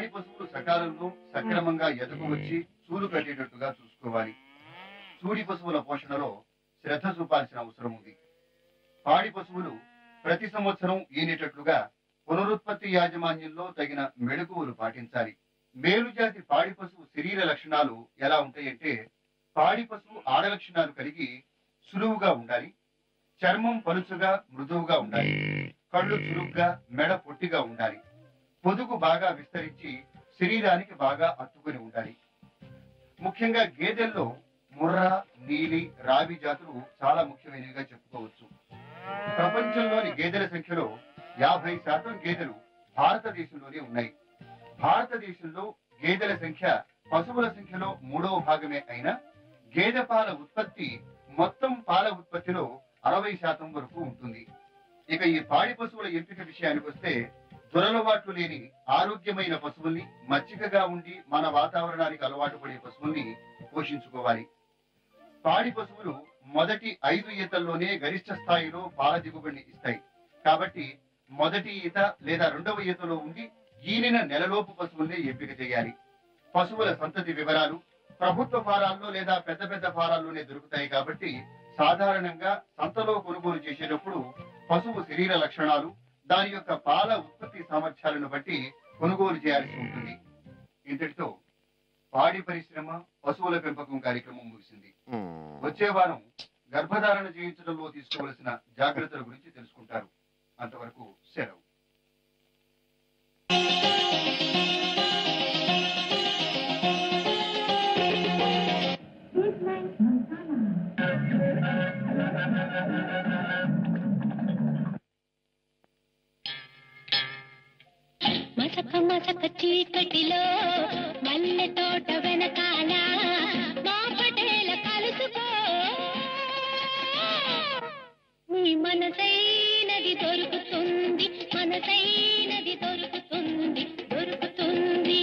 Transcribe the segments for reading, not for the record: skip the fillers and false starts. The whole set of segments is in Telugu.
పాడి పశువులు సకాలంలో సక్రమంగా ఎదకు వచ్చి చూలు కట్టేటట్టుగా చూసుకోవాలి. చూడి పశువుల పోషణలో శ్రద్ధ చూపాల్సిన అవసరం ఉంది. పాడి పశువులు ప్రతి సంవత్సరం ఈనేటట్లుగా పునరుత్పత్తి యాజమాన్యంలో తగిన మెళకువలు పాటించాలి. మేలుజాతి పాడి పశువు శరీర లక్షణాలు ఎలా ఉంటాయంటే, పాడి పశువు ఆడ లక్షణాలు కలిగి సులువుగా ఉండాలి, చర్మం పలుచుగా మృదువుగా ఉండాలి, కళ్ళు చురుగ్గా మెడ పొట్టిగా ఉండాలి, పొదుగు బాగా విస్తరించి శరీరానికి బాగా అత్తుకుని ఉండాలి. ముఖ్యంగా గేదెల్లో ముర్రా, నీలి, రావి జాతులు చాలా ముఖ్యమైనవిగా చెప్పుకోవచ్చు. ప్రపంచంలోని గేదెల సంఖ్యలో 50% గేదెలు భారతదేశంలోనే ఉన్నాయి. భారతదేశంలో గేదెల సంఖ్య పశువుల సంఖ్యలో 3వ భాగమే అయినా గేదె పాల ఉత్పత్తి మొత్తం పాల ఉత్పత్తిలో 60% వరకు ఉంటుంది. ఇక ఈ పాడి పశువుల ఎంపిక విషయానికి వస్తే, దురలవాట్లు లేని ఆరోగ్యమైన పశువుల్ని, మచ్చికగా ఉండి మన వాతావరణానికి అలవాటు పడే పశువుల్ని పోషించుకోవాలి. పాడి పశువులు మొదటి 5 ఈతల్లోనే గరిష్ట స్థాయిలో పాల దిగుబడిని ఇస్తాయి. కాబట్టి మొదటి ఈత లేదా 2వ ఈతలో ఉండి ఈనిన నెలలోపు పశువుల్ని ఎంపిక చేయాలి. పశువుల సంతతి వివరాలు ప్రభుత్వ ఫారాల్లో లేదా పెద్ద పెద్ద ఫారాల్లోనే దొరుకుతాయి. కాబట్టి సాధారణంగా సంతలో కొనుగోలు చేసేటప్పుడు పశువు శరీర లక్షణాలు, దాని యొక్క పాల ఉత్పత్తి సామర్థ్యాలను బట్టి కొనుగోలు చేయాల్సి ఉంటుంది. ఇంతటితో పాడి పరిశ్రమ పశువుల పెంపకం కార్యక్రమం ముగిసింది. వచ్చే వారం గర్భధారణ చేయించడంలో తీసుకోవలసిన జాగ్రత్తల గురించి తెలుసుకుంటారు. అంతవరకు సెలవు. మసక మసక చీకటిలో మల్లె తోట వెనకాల మా పటేల కలుసుకో, నీ మనసైనది దొరుకుతుంది, మనసైనది దొరుకుతుంది, దొరుకుతుంది.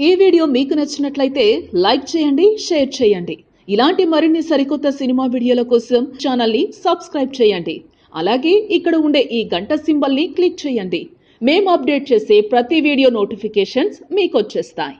ఈ వీడియో మీకు నచ్చినట్లయితే లైక్ చేయండి, షేర్ చేయండి. ఇలాంటి మరిన్ని సరికొత్త సినిమా వీడియోల కోసం ఛానల్ని సబ్స్క్రైబ్ చేయండి. అలాగే ఇక్కడ ఉండే ఈ గంట సింబల్ని క్లిక్ చేయండి. మేము అప్డేట్ చేసే ప్రతి వీడియో నోటిఫికేషన్స్ మీకు వచ్చేస్తాయి.